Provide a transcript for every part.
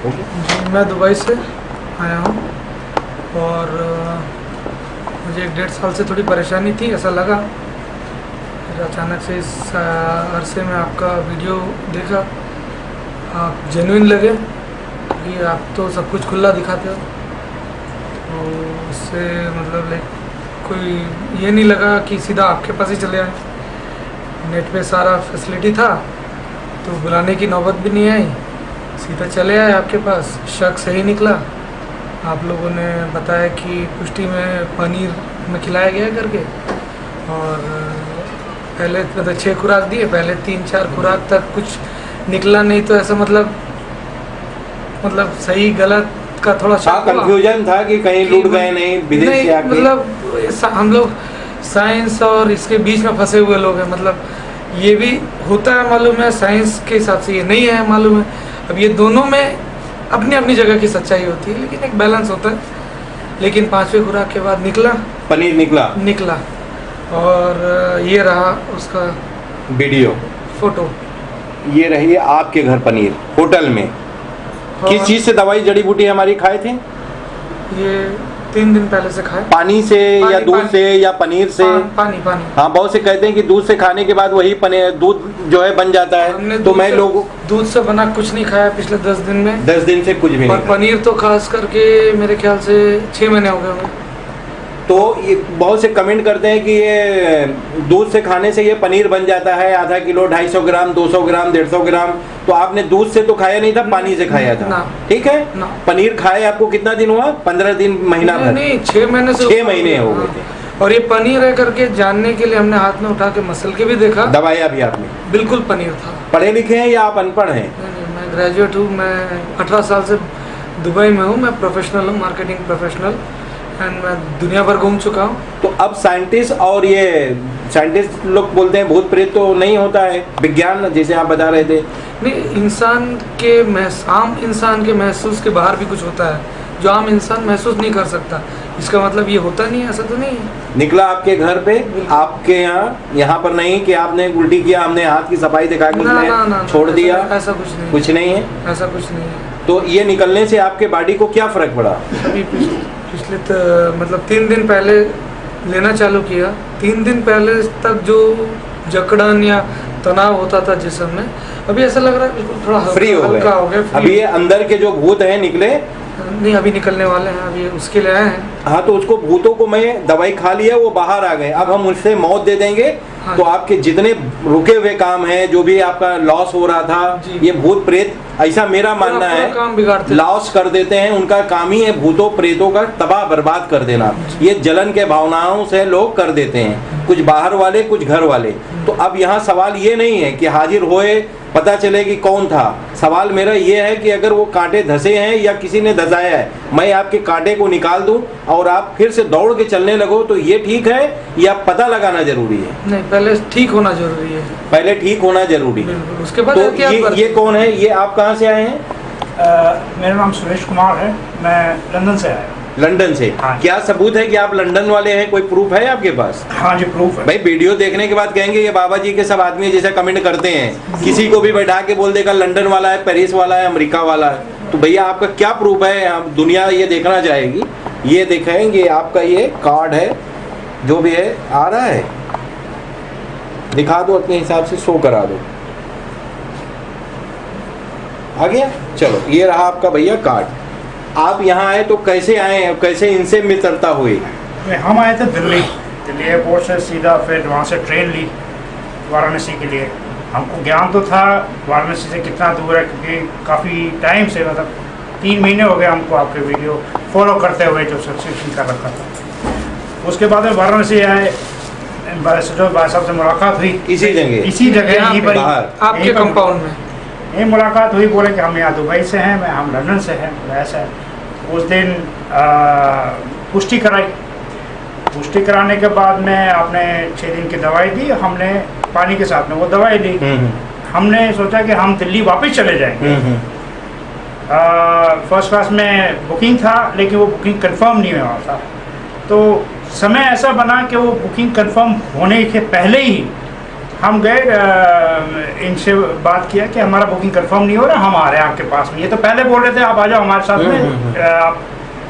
जी, मैं दुबई से आया हूँ और मुझे 1.5 साल से थोड़ी परेशानी थी, ऐसा लगा। फिर अचानक से इस अरसे में आपका वीडियो देखा, आप जेन्युइन लगे कि आप तो सब कुछ खुला दिखाते हो, तो उससे मतलब लाइक कोई ये नहीं लगा कि सीधा आपके पास ही चले आए। नेट पे सारा फैसिलिटी था तो बुलाने की नौबत भी नहीं आई, सीधा चले आए आपके पास। शक सही निकला, आप लोगों ने बताया कि पुष्टि में पनीर में खिलाया गया करके, और पहले मतलब 6 खुराक दिए, पहले 3-4 खुराक तक कुछ निकला नहीं, तो ऐसा मतलब सही गलत का थोड़ा शक हुआ। कंफ्यूजन था कि कहीं लूट गए नहीं विदेश से आके। मतलब हम लोग साइंस और इसके बीच में फंसे हुए लोग हैं। मतलब ये भी होता है मालूम है, साइंस के हिसाब से ये नहीं है मालूम है। अब ये दोनों में अपनी अपनी जगह की सच्चाई होती है, लेकिन एक बैलेंस होता है। लेकिन 5वें खुराक के बाद पनीर निकला और ये रहा उसका वीडियो, फोटो। ये रही है आपके घर पनीर होटल में। किस चीज से दवाई जड़ी बूटी हमारी खाए थे? ये 3 दिन पहले से खाए। पानी से या दूध से या पनीर से? पानी। हाँ, बहुत से कहते हैं कि दूध से खाने के बाद वही पनीर दूध जो है बन जाता है। तो मैं दूध से बना कुछ नहीं खाया पिछले 10 दिन में। 10 दिन से कुछ भी नहीं। और पनीर तो खास करके मेरे ख्याल से 6 महीने हो गए होंगे। तो ये बहुत से कमेंट करते हैं कि ये दूध से खाने से ये पनीर बन जाता है, आधा किलो, 250 ग्राम, 200 ग्राम, 150 ग्राम। तो आपने दूध से तो खाया नहीं था, पानी से खाया था। ठीक है ना। पनीर खाए आपको कितना दिन हुआ? 15 दिन, महीना भर? नहीं, 6 महीने से 6 महीने हो गए थे। और ये पनीर है करके जानने के लिए हमने हाथ में उठा के मसल के भी देखा, दबाया भी आपने? बिल्कुल पनीर था। पढ़े लिखे हैं या आप अनपढ़ हैं? नहीं, मैं ग्रेजुएट हूँ। मैं 18 साल से दुबई में हूँ। मैं प्रोफेशनल हूँ, मार्केटिंग प्रोफेशनल, एंड मैं दुनिया भर घूम चुका हूँ। तो अब साइंटिस्ट लोग बोलते हैं भूत प्रेत तो नहीं होता है, विज्ञान जैसे आप बता रहे थे। नहीं, आम इंसान के महसूस के बाहर भी कुछ होता है जो आम इंसान महसूस नहीं कर सकता। इसका मतलब ये होता नहीं है, ऐसा तो नहीं है। निकला आपके घर पे, आपके यहाँ पर नहीं कि आपने उल्टी किया, हमने हाथ की सफाई दिखा के उसने छोड़ दिया? ऐसा कुछ नहीं है। ऐसा कुछ नहीं है। तो ये निकलने से आपके बॉडी को क्या फर्क पड़ा? अभी पिछले मतलब 3 दिन पहले लेना चालू किया। 3 दिन पहले तक जो जकड़न या तनाव होता था जिस्म में, अभी ऐसा लग रहा है थोड़ा फ्री हो गए। अभी ये अंदर के जो भूत हैं निकले नहीं, अभी निकलने वाले हैं, अभी उसके लिए आए हैं। हाँ, तो उसको भूतों को मैं दवाई खा लिया, वो बाहर आ गए। अब हम उससे मौत दे देंगे। हाँ, तो आपके जितने रुके हुए काम हैं, जो भी आपका लॉस हो रहा था, ये भूत प्रेत, ऐसा मेरा मानना है, काम बिगाड़ते, लॉस कर देते हैं। उनका काम ही है भूतों प्रेतों का तबाह बर्बाद कर देना। ये जलन के भावनाओं से लोग कर देते हैं, कुछ बाहर वाले, कुछ घर वाले। तो अब यहाँ सवाल ये नहीं है कि हाजिर होए पता चले कि कौन था। सवाल मेरा ये है कि अगर वो कांटे धसे हैं या किसी ने धसाया है, मैं आपके कांटे को निकाल दूं और आप फिर से दौड़ के चलने लगो, तो ये ठीक है या पता लगाना जरूरी है? नहीं, पहले ठीक होना जरूरी है। पहले ठीक होना जरूरी है, उसके बाद तो ये कौन है? ये आप कहाँ से आए हैं? मेरा नाम सुरेश कुमार है, मैं लंदन से आया। लंदन से? हाँ। क्या सबूत है कि आप लंदन वाले हैं? कोई प्रूफ है आपके पास? हाँ जी, प्रूफ है। भाई वीडियो देखने के बाद कहेंगे ये बाबा जी के सब आदमी जैसा कमेंट करते हैं, किसी को भी बैठा के बोल देगा लंदन वाला है, पेरिस वाला है, अमेरिका वाला है। तो भैया आपका क्या प्रूफ है? दुनिया ये देखना चाहेगी। ये दिखाएंगे आपका ये कार्ड है, जो भी है आ रहा है, दिखा दो अपने हिसाब से, शो करा दो। आ गया? चलो, ये रहा आपका भैया कार्ड। आप यहाँ आए तो कैसे आए, कैसे इनसे मित्रता हुई? हम आए थे दिल्ली एयरपोर्ट से सीधा, फिर वहाँ से ट्रेन ली वाराणसी के लिए। हमको ज्ञान तो था वाराणसी से कितना दूर है, क्योंकि काफ़ी टाइम से, मतलब 3 महीने हो गए हमको आपके वीडियो फॉलो करते हुए, जो सब्सक्रिप्शन कर रखा था। उसके बाद में वाराणसी आए, जो भाई साहब से मुलाकात हुई इसी जगह यहीं पर, आपके कंपाउंड में ये मुलाकात हुई। बोले कि हम यहाँ दुबई से हैं, हम लंदन से हैं। ऐसा है। उस दिन पुष्टि कराई। पुष्टि कराने के बाद में आपने 6 दिन की दवाई दी, हमने पानी के साथ में वो दवाई ली। हमने सोचा कि हम दिल्ली वापस चले जाएंगे। फर्स्ट क्लास में बुकिंग था, लेकिन वो बुकिंग कंफर्म नहीं हुआ था। तो समय ऐसा बना कि वो बुकिंग कंफर्म होने के पहले ही हम गए, इनसे बात किया कि हमारा बुकिंग कंफर्म नहीं हो रहा, हम आ रहे हैं आपके पास में। ये तो पहले बोल रहे थे आप आ जाओ हमारे साथ में, आप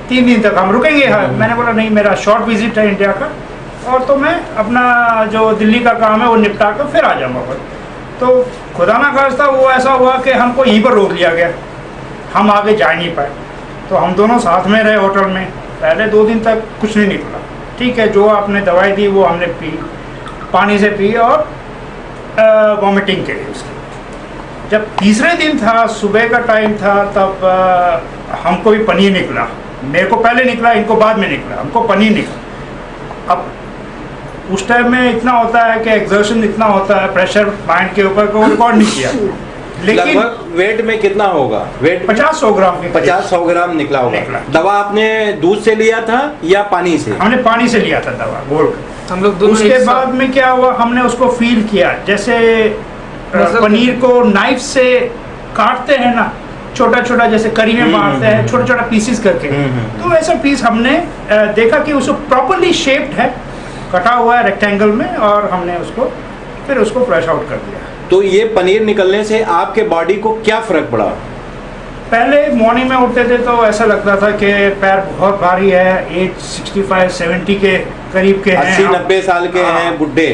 3 दिन तक हम रुकेंगे। मैंने बोला नहीं, मेरा शॉर्ट विजिट है इंडिया का, और तो मैं अपना जो दिल्ली का काम है वो निपटा कर फिर आ जाऊँगा। तो खुदा ना खास्ता वो ऐसा हुआ कि हमको यहीं पर रोक लिया गया, हम आगे जा नहीं पाए। तो हम दोनों साथ में रहे होटल में। पहले 2 दिन तक कुछ नहीं निकला, ठीक है, जो आपने दवाई दी वो हमने पी, पानी से पी और वॉमिटिंग के लिए उसकी। जब तीसरे दिन था, सुबह का टाइम था, तब हमको भी पनीर निकला। मेरे को पहले निकला, इनको बाद में निकला, हमको पनीर निकला। अब उस टाइम में इतना होता है कि एक्सर्शन इतना होता है, प्रेशर माइंड के ऊपर को रिकॉर्ड नहीं किया। लेकिन वेट में कितना होगा? वेट 50-100 ग्राम के 50-100 ग्राम निकला होगा। दवा आपने दूध से लिया था या पानी से? हमने पानी से लिया था दवा घोल। हम लोग दोनों उसके बाद में क्या हुआ, हमने उसको फील किया जैसे पनीर को नाइफ से काटते हैं ना, छोटा छोटा जैसे करी में मारते हैं, छोटा छोटा पीसेस करके। तो ऐसा पीस हमने देखा कि उसको प्रॉपरली शेप्ड है, कटा हुआ है रेक्टेंगल में, और हमने उसको फिर उसको फ्लैश आउट कर दिया। तो ये पनीर निकलने से आपके बॉडी को क्या फर्क पड़ा? पहले मॉर्निंग में उठते थे तो ऐसा लगता था कि पैर बहुत भारी है, एज 65-70 के करीब के हैं, 80-90 साल के हैं, बुढ़े,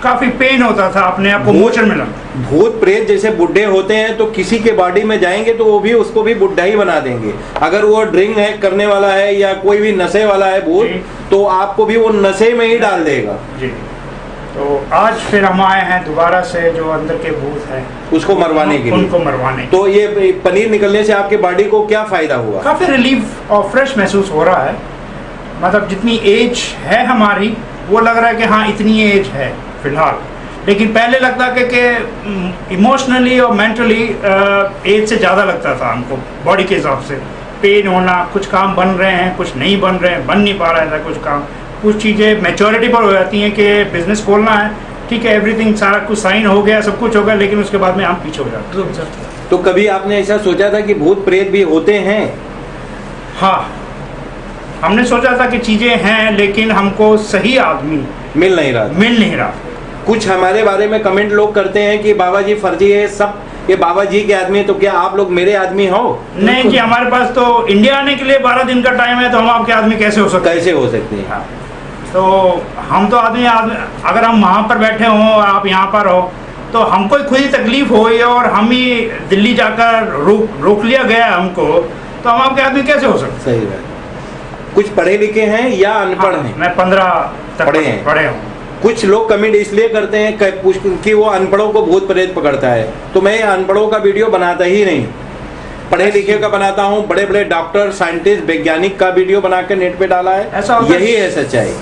काफी पेन होता था, अपने आप को मोचन में लगता। भूत प्रेत जैसे बुढ़े होते हैं तो किसी के बॉडी में जाएंगे तो वो भी उसको भी बुढ़ा ही बना देंगे। अगर वो ड्रिंक है करने वाला है या कोई भी नशे वाला है भूत, तो आपको भी वो नशे में ही डाल देगा जी। तो आज फिर हम आए हैं दोबारा से, जो अंदर के भूत हैं उसको मरवाने के लिए, उनको मरवाने। तो ये पनीर निकलने से आपके बॉडी को क्या फायदा हुआ? काफ़ी रिलीफ और फ्रेश महसूस हो रहा है। मतलब जितनी एज है हमारी, वो लग रहा है कि हाँ इतनी एज है फिलहाल, लेकिन पहले लगता कि इमोशनली और मेंटली एज से ज़्यादा लगता था हमको, बॉडी के हिसाब से। पेन होना, कुछ काम बन रहे हैं, कुछ नहीं बन रहे हैं, बन नहीं पा रहा था कुछ काम। कुछ चीज़ें मैच्योरिटी पर हो जाती हैं कि बिजनेस खोलना है, ठीक है, एवरीथिंग सारा कुछ साइन हो गया, सब कुछ हो गया, लेकिन उसके बाद में हम पीछे हो जाते, रुक जाते हैं। तो कभी आपने ऐसा सोचा था कि भूत प्रेत भी होते हैं? हाँ, हमने सोचा था कि चीज़ें हैं, लेकिन हमको सही आदमी मिल नहीं रहा। कुछ हमारे बारे में कमेंट लोग करते हैं कि बाबा जी फर्जी है, सब ये बाबा जी के आदमी है, तो क्या आप लोग मेरे आदमी हो? नहीं जी, हमारे पास तो इंडिया आने के लिए 12 दिन का टाइम है, तो हम आपके आदमी कैसे हो सकते हैं? हाँ। तो हम तो आदमी अगर हम वहाँ पर बैठे हों और आप यहाँ पर हो, तो हमको खुद ही तकलीफ हुई और हम ही दिल्ली जाकर रोक लिया गया हमको, तो हम आपके आदमी कैसे हो सकते? सही बात। कुछ पढ़े लिखे हैं या अनपढ़ हैं? मैं 15 तक पढ़े हूँ। कुछ लोग कमेंट इसलिए करते हैं कि वो अनपढ़ों को भूत प्रेत पकड़ता है, तो मैं अनपढ़ों का वीडियो बनाता ही नहीं, पढ़े लिखे का बनाता हूँ। बड़े बड़े डॉक्टर, साइंटिस्ट, वैज्ञानिक का वीडियो बना के नेट पे डाला है, यही है सच्चाई।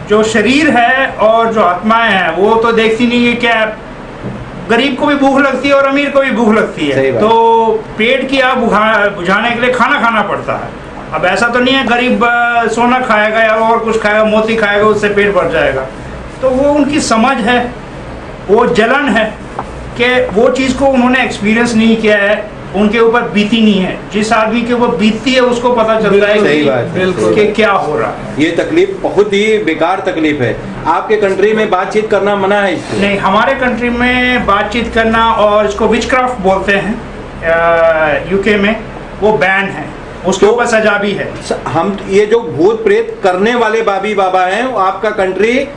जो शरीर है और जो आत्माएं हैं वो तो देखती नहीं है, क्या गरीब को भी भूख लगती है और अमीर को भी भूख लगती है, तो पेट की आग बुझाने के लिए खाना खाना पड़ता है। अब ऐसा तो नहीं है गरीब सोना खाएगा या और कुछ खाएगा, मोती खाएगा, उससे पेट भर जाएगा। तो वो उनकी समझ है, वो जलन है कि वो चीज़ को उन्होंने एक्सपीरियंस नहीं किया है, उनके ऊपर बीती नहीं है। जिस आदमी के ऊपर बीतती है उसको पता चलता है कि क्या हो रहा है। ये तकलीफ बहुत ही बेकार तकलीफ है। आपके कंट्री में बातचीत करना मना है इसको? नहीं, हमारे कंट्री में बातचीत करना, और इसको विचक्राफ्ट बोलते हैं यूके में, वो बैन है, उसके ऊपर सजा भी है। हम ये जो भूत प्रेत करने वाले बाबी बाबा हैं, आपका कंट्री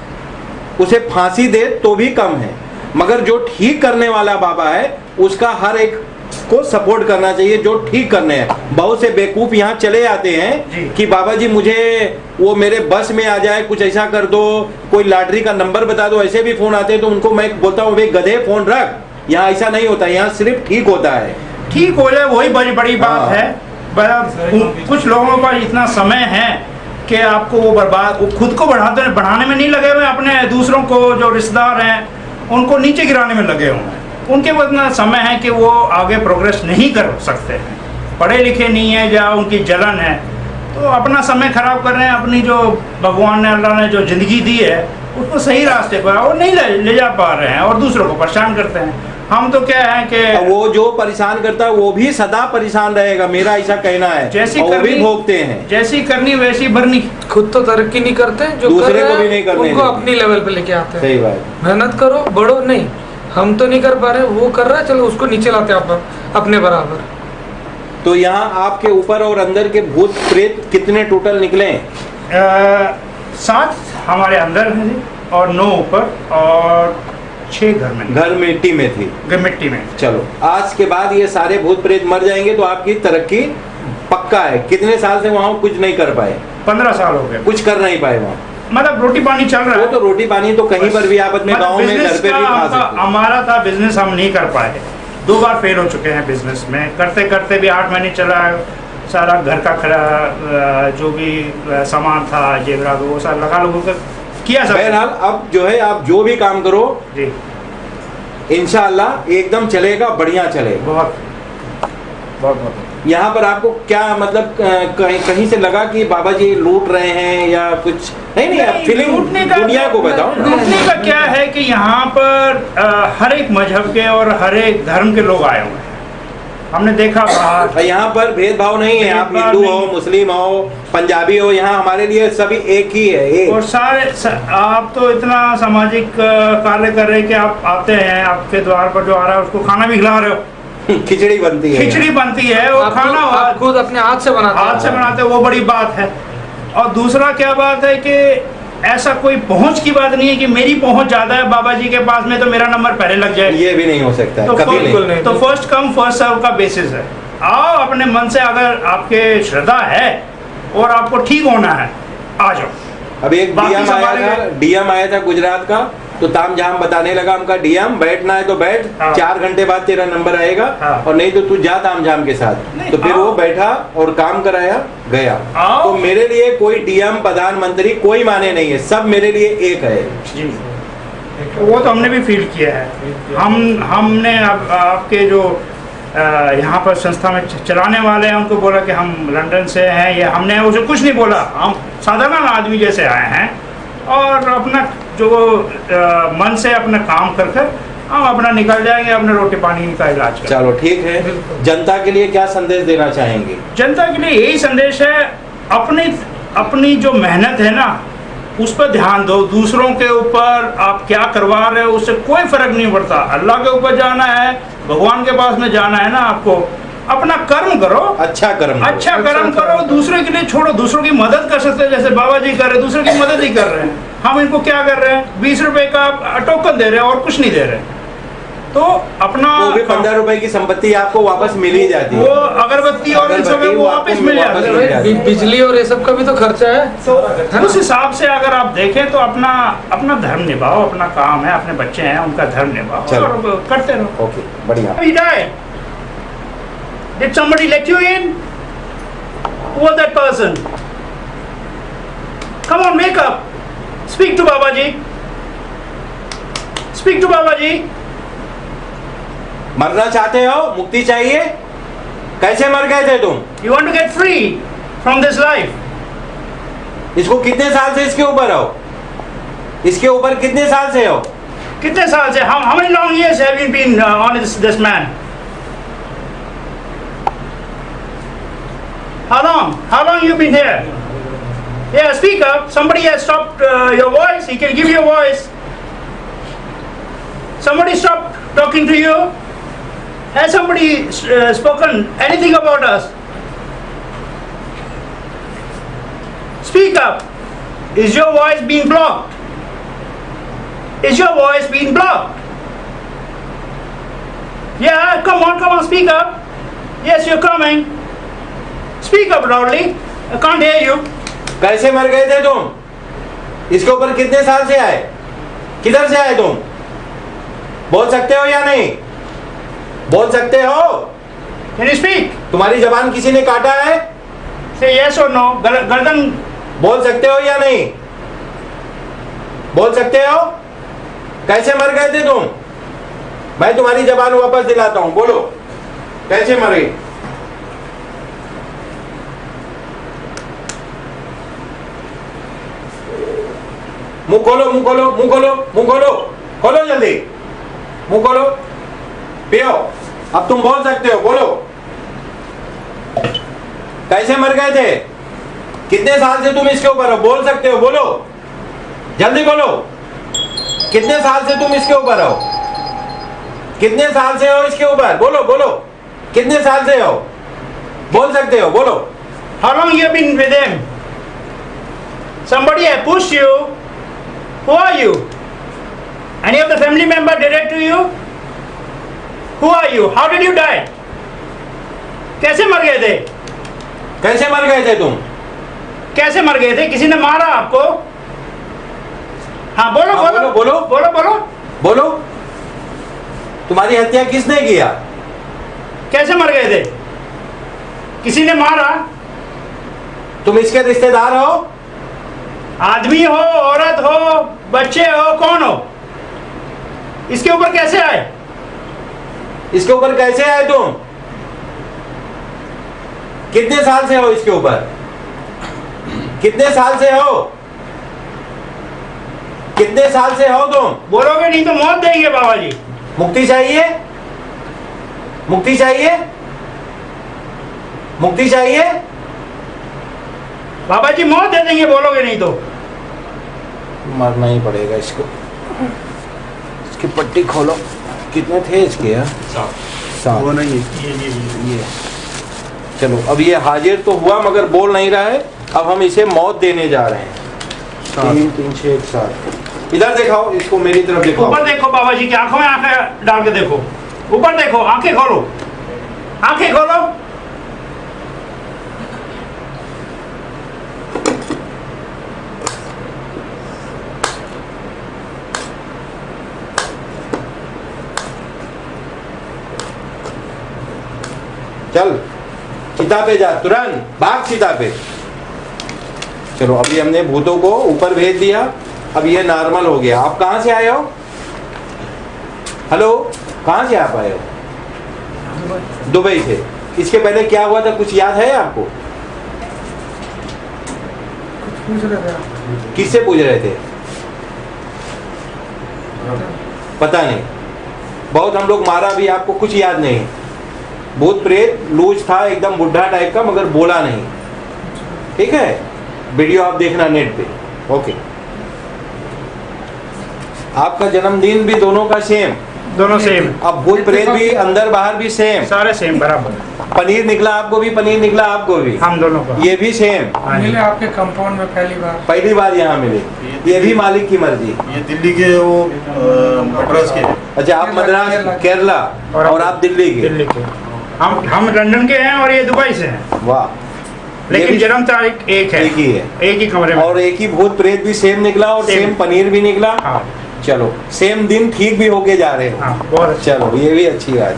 उसे फांसी दे तो भी कम है, मगर जो ठीक करने वाला बाबा है उसका हर एक को सपोर्ट करना चाहिए, जो ठीक करने हैं। बहुत से बेवकूफ यहाँ चले आते हैं कि बाबा जी मुझे वो मेरे बस में आ जाए, कुछ ऐसा कर दो, कोई लॉटरी का नंबर बता दो, ऐसे भी फोन आते हैं। तो उनको मैं बोलता हूँ, भाई गधे फोन रख, यहाँ ऐसा नहीं होता, यहाँ सिर्फ ठीक होता है। ठीक हो जाए वही बड़ी बात है। कुछ लोगों का इतना समय है कि आपको वो खुद को बढ़ाने में नहीं लगे हुए, अपने दूसरों को जो रिश्तेदार हैं उनको नीचे गिराने में लगे हुए हैं। उनके पास इतना समय है कि वो आगे प्रोग्रेस नहीं कर सकते हैं, पढ़े लिखे नहीं है या उनकी जलन है, तो अपना समय खराब कर रहे हैं। अपनी जो भगवान ने, अल्लाह ने जो ज़िंदगी दी है उसको सही रास्ते पर और नहीं ले जा पा रहे हैं और दूसरों को परेशान करते हैं। हम तो क्या है कि वो जो परेशान करता है वो भी सदा परेशान रहेगा, मेरा ऐसा कहना है। जैसी और वो भी करनी- भोगते हैं। जैसी करनी वैसी भरनी। खुद तो तरक्की नहीं करते, जो दूसरे कर रहे को भी हैं, नहीं करने उनको देते। अपनी लेवल पे लेके आते हैं। सही बात। मेहनत करो, बढ़ो। नहीं, हम तो नहीं कर पा रहे, वो कर रहा है, चलो उसको नीचे लाते हैं अपने बराबर। तो यहाँ आपके ऊपर और अंदर के भूत प्रेत कितने टोटल निकले हैं? 7 हमारे अंदर हैं जी, और 9 ऊपर, और 6 घर में, घर मिट्टी में थी। मिट्टी में। चलो, आज के बाद ये सारे भूत प्रेत मर जाएंगे तो आपकी तरक्की पक्का है। कितने साल से वहाँ कुछ नहीं कर पाए? 15 साल हो गए, कुछ कर नहीं पाए वहाँ। मतलब रोटी पानी चल रहा वो है। तो रोटी पानी तो कहीं पर भी आप अपने मतलब गांव में घर बिजनेस पे भी का खा हमका- सकते हैं। हमारा था बिजनेस, हम नहीं कर पाए। 2 बार फेल हो चुके हैं बिजनेस में, करते करते भी 8 महीने चला। सारा घर का खड़ा जो भी सामान था, जेवरात, वो सारा लगा लोगों का किया सब। बहरहाल अब जो है आप जो भी काम करो जी, इंशाअल्लाह एकदम चलेगा, बढ़िया चलेगा। बहुत बहुत बहुत। यहाँ पर आपको क्या मतलब कहीं से लगा कि बाबा जी लूट रहे हैं या कुछ? नहीं, आप फीलिंग लूटने का- दुनिया को बताओ ना। लूटने का क्या है कि यहाँ पर हर एक मजहब के और हर एक धर्म के लोग आए हुए हैं। हमने देखा बाहर। यहाँ पर भेदभाव नहीं है, आप भेदभाव हिंदू हो, नहीं। मुस्लिम हो, पंजाबी हो, यहाँ हमारे लिए सभी एक ही है। एक। और आप तो इतना सामाजिक कार्य कर रहे हैं कि आप आते हैं, आपके द्वार पर जो आ रहा है उसको खाना भी खिला रहे हो। खिचड़ी बनती है। खिचड़ी बनती है और आप खाना आप खुद अपने हाथ से बनाते हाथ से बनाते हैं, वो बड़ी बात है। और दूसरा क्या बात है कि ऐसा कोई पहुंच की बात नहीं है कि मेरी पहुंच ज्यादा है बाबा जी के पास में तो मेरा नंबर पहले लग जाए। ये भी नहीं हो सकता है, तो कभी बिल्कुल नहीं। नहीं। तो फर्स्ट कम फर्स्ट सर्व का बेसिस है। आओ अपने मन से, अगर आपके श्रद्धा है और आपको ठीक होना है, आ जाओ। अब एक बाकी डीएम आया था गुजरात का, तो ताम झाम बताने लगा हमका, डीएम बैठना है तो बैठ, हाँ। 4 घंटे बाद तेरा नंबर आएगा, हाँ। और नहीं तो तू जा ताम झाम के साथ। नहीं, तो फिर आओ। वो बैठा और काम कराया, गया। आओ। तो मेरे लिए कोई डीएम प्रधानमंत्री कोई माने नहीं है, सब मेरे लिए एक है। जी, वो तो हमने भी फील किया है। हमने अब आपके जो यहाँ पर संस्था में चलाने वाले हैं उनको बोला कि हम लंदन से हैं, ये हमने उसे कुछ नहीं बोला, हम साधारण आदमी जैसे आए हैं और अपना जो मन से अपना काम कर कर हम अपना निकल जाएंगे, अपने रोटी पानी का इलाज करेंगे। चलो ठीक है। जनता के लिए क्या संदेश देना चाहेंगे? जनता के लिए यही संदेश है, अपनी जो मेहनत है ना उस पर ध्यान दो। दूसरों के ऊपर आप क्या करवा रहे हो उससे कोई फर्क नहीं पड़ता। अल्लाह के ऊपर जाना है, भगवान के पास में जाना है ना, आपको अपना कर्म करो, अच्छा कर्म करो। अच्छा कर्म करो, दूसरे के लिए छोड़ो। दूसरों की मदद कर सकते हैं, जैसे बाबा जी कर रहे हैं, दूसरों की मदद ही कर रहे हैं। हम इनको क्या कर रहे हैं, 20 रुपए का टोकन दे रहे हैं और कुछ नहीं दे रहे। तो अपना वो भी 15 रुपए की संपत्ति आपको वापस मिल ही जाती वो है। अगरबत्ती और इन सब में वो वापस मिल जाती वापस है। मिल जाती है। बिजली और ये सब का भी तो खर्चा है। तो उस हिसाब से अगर आप देखें तो अपना धर्म निभाओ, अपना काम है, अपने बच्चे हैं उनका धर्म निभाओ चलो। और करते रहो। ओके, बढ़िया। He died. Did somebody let you in? Who was that person? Come on, wake up. Speak to Baba Ji. Speak to Baba Ji. मरना चाहते हो? मुक्ति चाहिए? कैसे मर गए थे तुम? You want to get free from this life. इसको कितने साल से इसके ऊपर हो? इसके ऊपर कितने साल से हो? कितने साल से? How many long years have you been on this man? How long? How long you been here? Yeah, speak up. Somebody has stopped your voice. He can give you a voice. Somebody stopped talking to you. Has somebody spoken anything about us? Speak up. Is your voice being blocked? Is your voice being blocked? Yeah, come on, speak up. Yes, you're coming. Speak up loudly. I can't hear you. कैसे मर गए थे तुम? इसके ऊपर कितने साल से आए? किधर से आए तुम? बोल सकते हो या नहीं? बोल सकते हो? Can you speak? तुम्हारी जबान किसी ने काटा है? Say yes or no. गर्दन बोल सकते हो या नहीं? बोल सकते हो? कैसे मर गए थे तुम? मैं तुम्हारी जबान वापस दिलाता हूं, बोलो कैसे मरे? मुंह खोलो, मुंह खोलो, मुंह खोलो, मुंह खोलो, खोलो जल्दी, मुंह खोलो। पियो। अब तुम बोल सकते हो, बोलो। कैसे मर गए थे? कितने साल से तुम इसके ऊपर हो? बोल सकते हो, बोलो, जल्दी बोलो। कितने साल से तुम इसके ऊपर हो? कितने साल से हो इसके ऊपर? बोलो बोलो, कितने साल से हो? बोल सकते हो, बोलो। How long you been with him? Somebody had pushed you. Who are you? Any of the family member did it to you? Who are you? How did you die? कैसे मर गए थे? कैसे मर गए थे तुम? कैसे मर गए थे? किसी ने मारा आपको? हाँ बोलो हाँ, बोलो बोलो, बोलो बोलो बोलो। तुम्हारी हत्या किसने किया? कैसे मर गए थे? किसी ने मारा? तुम इसके रिश्तेदार हो? आदमी हो, औरत हो, बच्चे हो, कौन हो? इसके ऊपर कैसे आए? इसके ऊपर कैसे आए तुम? कितने साल से हो इसके ऊपर? कितने साल से हो? कितने साल से हो तुम? बोलोगे नहीं तो मौत देंगे बाबा जी। मुक्ति चाहिए? मुक्ति चाहिए? मुक्ति चाहिए? बाबा जी मौत दे देंगे, बोलोगे नहीं तो। मारना ही पड़ेगा इसको। इसकी पट्टी खोलो। कितने थे इसके यार? 7। वो नहीं ये चलो, अब ये हाजिर तो हुआ मगर बोल नहीं रहा है। अब हम इसे मौत देने जा रहे हैं। 3 3 6 7। इधर दिखाओ इसको, मेरी तरफ दिखाओ। ऊपर देखो बाबा जी की आंखों में आंखें डाल के देखो। ऊपर देखो, आंखें खोलो, आंखें खोलो। चल चिता पे जा, तुरंत भाग चिता पे। चलो, अभी हमने भूतों को ऊपर भेज दिया। अब ये नॉर्मल हो गया। आप कहाँ से आए हो? हेलो, कहाँ से आप आए हो? दुबई से। इसके पहले क्या हुआ था, कुछ याद है आपको? पूछ रहे थे आप? किससे पूछ रहे थे? पता नहीं। बहुत हम लोग मारा भी, आपको कुछ याद नहीं। भूत प्रेत लूज था, एकदम बुढ़ा टाइप का, मगर बोला नहीं। ठीक है, वीडियो आप देखना नेट पे। ओके। आपका जन्मदिन भी दोनों का सेम? दोनों सेम। अब भूत प्रेत भी अंदर बाहर भी सेम? सारे सेम बराबर। पनीर निकला आपको भी, पनीर निकला आपको भी, हम दोनों का। ये भी सेम? मिले आपके कंपाउंड में पहली बार यहाँ मिले। ये भी मालिक की मर्जी। ये दिल्ली के, वो मद्रास के। अच्छा, आप मद्रास, केरला, और आप दिल्ली के। दिल्ली के। हम लंदन के हैं और ये दुबई से हैं। वाह। लेकिन जन्म तारीख एक है। एक ही है। एक ही कमरे में। और एक ही भूत प्रेत भी सेम निकला, और सेम पनीर भी निकला। हाँ। चलो, सेम दिन ठीक भी होके जा रहे हो। हाँ, बहुत अच्छा। चलो, ये भी अच्छी बात।